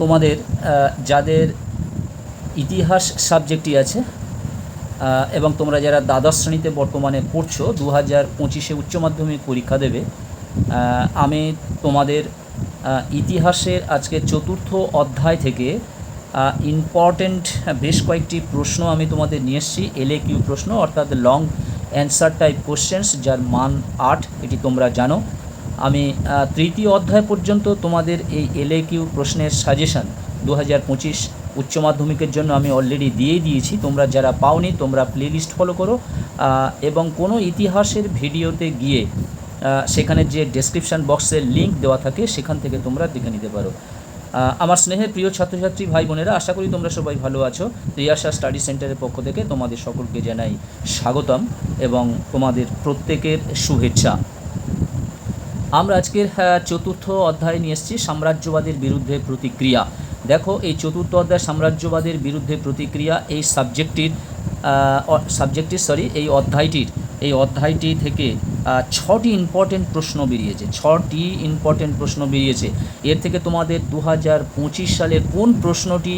তোমাদের যাদের ইতিহাস সাবজেক্টটি আছে এবং তোমরা যারা দ্বাদশ শ্রেণীতে বর্তমানে পড়ছো 2025-এ উচ্চ মাধ্যমিক পরীক্ষা দেবে, আমি তোমাদের ইতিহাসের আজকে চতুর্থ অধ্যায় থেকে ইম্পর্টেন্ট বেশ কয়েকটি প্রশ্ন আমি তোমাদের নিয়ে এসেছি। LAQ প্রশ্ন অর্থাৎ লং অ্যান্সার টাইপ কোশ্চেন্স, যার মান 8, এটি তোমরা জানো। আমি তৃতীয় অধ্যায় পর্যন্ত তোমাদের এই LAQ প্রশ্নের সাজেশান 2025 উচ্চ মাধ্যমিকের জন্য আমি অলরেডি দিয়েই দিয়েছি। তোমরা যারা পাওনি তোমরা প্লেলিস্ট ফলো করো এবং কোনো ইতিহাসের ভিডিওতে গিয়ে সেখানে যে ডেসক্রিপশান বক্সের লিঙ্ক দেওয়া থাকে সেখান থেকে তোমরা দেখে নিতে পারো। আমার স্নেহের প্রিয় ছাত্রছাত্রী ভাই বোনেরা, আশা করি তোমরা সবাই ভালো আছো। রিয়াসা স্টাডি সেন্টারের পক্ষ থেকে তোমাদের সকলকে জানাই স্বাগতম এবং তোমাদের প্রত্যেকের শুভেচ্ছা। আমরা আজকের চতুর্থ অধ্যায় নিয়ে এসেছি সাম্রাজ্যবাদের বিরুদ্ধে প্রতিক্রিয়া। দেখো, এই চতুর্থ অধ্যায় সাম্রাজ্যবাদের বিরুদ্ধে প্রতিক্রিয়া এই এই অধ্যায়টি থেকে 6টি ইম্পর্টেন্ট প্রশ্ন বেরিয়েছে। এর থেকে তোমাদের 2025 সালের কোন প্রশ্নটি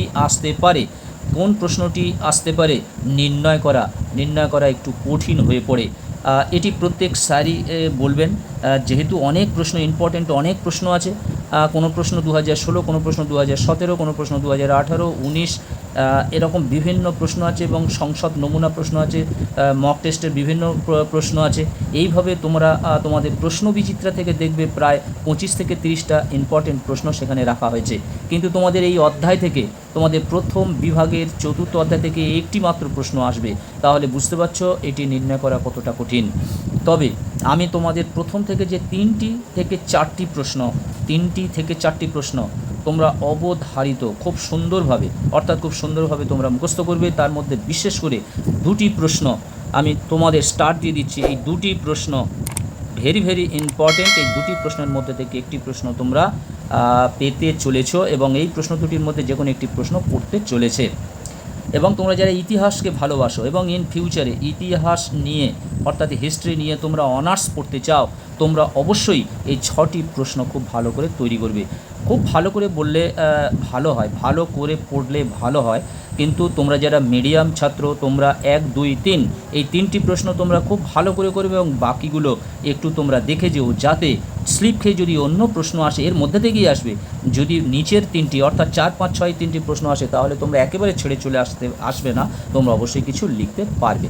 আসতে পারে নির্ণয় করা একটু কঠিন হয়ে পড়ে। এটি প্রত্যেক স্যারই বলবেন, যেহেতু অনেক প্রশ্ন ইম্পর্টেন্ট, অনেক প্রশ্ন আছে। কোনো প্রশ্ন 2016, কোনো প্রশ্ন 2017, কোনো প্রশ্ন 2018, 19, এরকম বিভিন্ন প্রশ্ন আছে এবং সংসদ নমুনা প্রশ্ন আছে, মক টেস্টের বিভিন্ন প্রশ্ন আছে। এইভাবে তোমরা তোমাদের প্রশ্ন বিচিত্রা থেকে দেখবে প্রায় 25 থেকে 30টা ইম্পর্টেন্ট প্রশ্ন সেখানে রাখা হয়েছে। কিন্তু তোমাদের এই অধ্যায় থেকে, তোমাদের প্রথম বিভাগের চতুর্থ অধ্যায় থেকে একটি মাত্র প্রশ্ন আসবে। তাহলে বুঝতে পারছো এটি নির্ণয় করা কতটা কঠিন। তবে আমি তোমাদের প্রথম থেকে যে 3টি থেকে 4টি প্রশ্ন তোমরা অবধারিত খুব সুন্দরভাবে তোমরা মুখস্থ করবে। তার মধ্যে বিশেষ করে 2টি প্রশ্ন আমি তোমাদের স্টার দিয়ে দিচ্ছি। এই 2টি প্রশ্ন ভেরি ভেরি ইম্পর্টেন্ট। এই 2টি প্রশ্নের মধ্যে থেকে একটি প্রশ্ন তোমরা পেতে চলেছ এবং এই প্রশ্ন দুটির মধ্যে যে কোনো একটি প্রশ্ন পড়তে চলেছে। এবং তোমরা যারা ইতিহাসকে ভালোবাসো এবং ইন ফিউচারে ইতিহাস নিয়ে অর্থাৎ হিস্ট্রি নিয়ে তোমরা অনার্স পড়তে চাও, তোমরা অবশ্যই এই 6টি প্রশ্ন খুব ভালো করে তৈরি করবে। খুব ভালো করে বললে ভালো হয়, ভালো করে পড়লে ভালো হয়। কিন্তু তোমরা যারা মিডিয়াম ছাত্র, তোমরা 1, 2, 3 এই 3টি প্রশ্ন তোমরা খুব ভালো করে করবে এবং বাকিগুলো একটু তোমরা দেখে যেও, যাতে স্লিপ খেয়ে যদি অন্য প্রশ্ন আসে এর মধ্যে থেকেই আসবে। যদি নিচের 3টি অর্থাৎ 4, 5, 6 3টি প্রশ্ন আসে তাহলে তোমরা একেবারে ছেড়ে চলে আসবে না, তোমরা অবশ্যই কিছু লিখতে পারবে।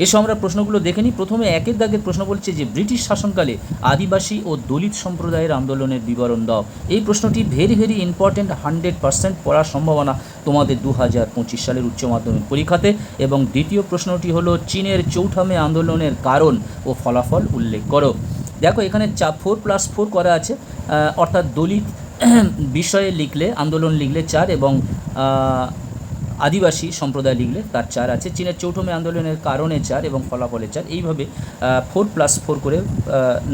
এসব আমরা প্রশ্নগুলো দেখে নিই। প্রথমে 1-এর দাগের প্রশ্ন বলছে যে ব্রিটিশ শাসনকালে আদিবাসী ও দলিত সম্প্রদায়ের আন্দোলনের বিবরণ দাও। এই প্রশ্নটি ভেরি ভেরি ইম্পর্টেন্ট, 100% পড়ার সম্ভাবনা তোমাদের 2025 সালের উচ্চ মাধ্যমিক পরীক্ষাতে। এবং দ্বিতীয় প্রশ্নটি হলো চীনের চৌঠা মে আন্দোলনের কারণ ও ফলাফল উল্লেখ করো। দেখো, এখানে 4+4 করা আছে, অর্থাৎ দলিত বিষয়ে লিখলে, আন্দোলন লিখলে 4 এবং আদিবাসী সম্প্রদায় লিখলে তার 4 আছে। চীনের চৌঠা মে আন্দোলনের কারণে 4 এবং ফলাফলে 4, এইভাবে 4+4 করে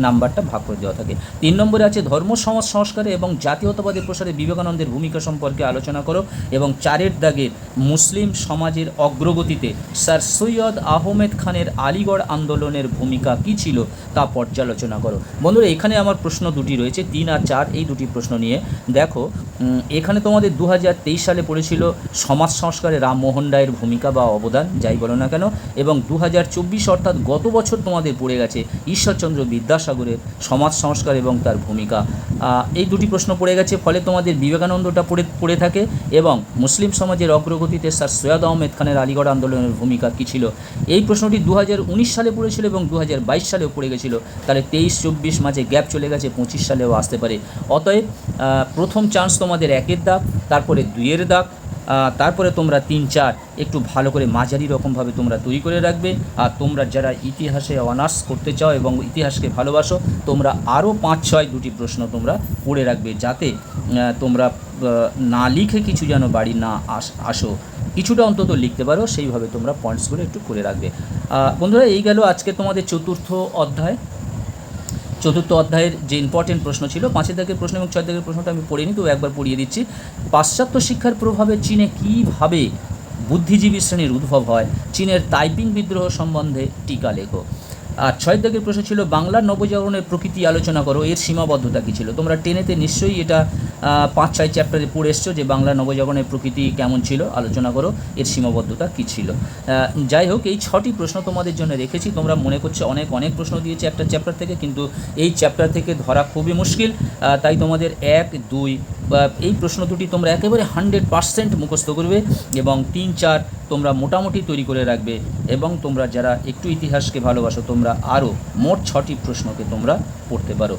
নাম্বারটা ভাগ করে দেওয়া থাকে। 3 নম্বরে আছে ধর্ম সমাজ সংস্কারে এবং জাতীয়তাবাদের প্রসারে বিবেকানন্দের ভূমিকা সম্পর্কে আলোচনা করো। এবং 4-এর দাগের মুসলিম সমাজের অগ্রগতিতে স্যার সৈয়দ আহমেদ খানের আলিগড় আন্দোলনের ভূমিকা কী ছিল তা পর্যালোচনা করো। বন্ধুরা, এখানে আমার প্রশ্ন 2টি রয়েছে, 3 আর 4, এই 2টি প্রশ্ন নিয়ে। দেখো, এখানে তোমাদের 2023 সালে পড়েছিল সমাজ সংস্কারে রামমোহন রায়ের ভূমিকা বা অবদান, যাই বলো না কেন। এবং 2024 অর্থাৎ গত বছর তোমাদের পড়ে গেছে ঈশ্বরচন্দ্র বিদ্যাসাগরের সমাজ সংস্কার এবং তার ভূমিকা। এই 2টি প্রশ্ন পড়ে গেছে, ফলে তোমাদের বিবেকানন্দটা পড়ে থাকে এবং মুসলিম সমাজের অগ্রগতিতে স্যার সৈয়দ আহমেদ খানের আলিগড় আন্দোলনের ভূমিকা কী ছিল। এই প্রশ্নটি 2019 সালে পড়েছিল এবং 2022 সালেও পড়ে গেছিল। তাহলে 23-24 মাঝে গ্যাপ চলে গেছে, 25 সালেও আসতে পারে। অতএব প্রথম চান্স তোমাদের 1-এর দাগ, তারপরে 2-এর দাগ, তারপরে তোমরা 3, 4 একটু ভালো করে মাঝারি রকমভাবে তোমরা তৈরি করে রাখবে। আর তোমরা যারা ইতিহাসে অনার্স করতে চাও এবং ইতিহাসকে ভালোবাসো, তোমরা আরও 5, 6 2টি প্রশ্ন তোমরা পড়ে রাখবে, যাতে তোমরা না লিখে কিছু যেন বাড়ি না আসো, কিছুটা অন্তত লিখতে পারো। সেইভাবে তোমরা পয়েন্টসগুলো একটু করে রাখবে। বন্ধুরা, এই গেল আজকে তোমাদের চতুর্থ অধ্যায়ের যে ইম্পর্টেন্ট প্রশ্ন ছিল। 5-এর দাগের প্রশ্ন এবং 6-এর দাগের প্রশ্নটা আমি পড়িনি, তো একবার পড়িয়ে দিচ্ছি। পাশ্চাত্য শিক্ষার প্রভাবে চীনে কীভাবে বুদ্ধিজীবী শ্রেণীর উদ্ভব হয়? চীনের তাইপিং বিদ্রোহ সম্বন্ধে টিকা লেখো। আর 6 দাগের প্রশ্ন ছিল বাংলার নবজাগরণের প্রকৃতি আলোচনা করো, এর সীমাবদ্ধতা কী ছিল। তোমরা টেনেতে নিশ্চয়ই এটা 5-6 চ্যাপ্টারে পড়ে এসছো যে বাংলা নবজাগরণের প্রকৃতি কেমন ছিল, আলোচনা করো, এর সীমাবদ্ধতা কী ছিল। যাই হোক, এই 6টি প্রশ্ন তোমাদের জন্য রেখেছি। তোমরা মনে করছো অনেক প্রশ্ন দিয়েছে একটা চ্যাপ্টার থেকে, কিন্তু এই চ্যাপ্টার থেকে ধরা খুবই মুশকিল। তাই তোমাদের 1, 2 এই প্রশ্ন দুটি তোমরা একেবারে 100% মুখস্থ করবে এবং 3, 4 তোমরা মোটামুটি তৈরি করে রাখবে। এবং তোমরা যারা একটু ইতিহাসকে ভালোবাসো তোমরা আরও মোট 6টি প্রশ্নকে তোমরা পড়তে পারো।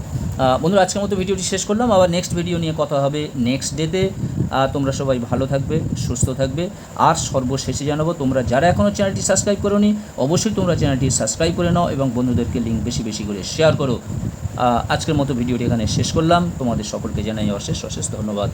বন্ধুরা, আজকের মতো ভিডিওটি শেষ করলাম। আবার নেক্সট ভিডিও নিয়ে কথা হবে নেক্সট ডেতে। তোমরা সবাই ভালো থাকবে, সুস্থ থাকবে। আর সর্বশেষে জানাবো, তোমরা যারা এখনও চ্যানেলটি সাবস্ক্রাইব করোনি অবশ্যই তোমরা চ্যানেলটি সাবস্ক্রাইব করে নাও এবং বন্ধুদেরকে লিঙ্ক বেশি বেশি করে শেয়ার করো। আজকের মতো ভিডিওটি এখানে শেষ করলাম। তোমাদের সকলকে জানাই অশেষ ধন্যবাদ।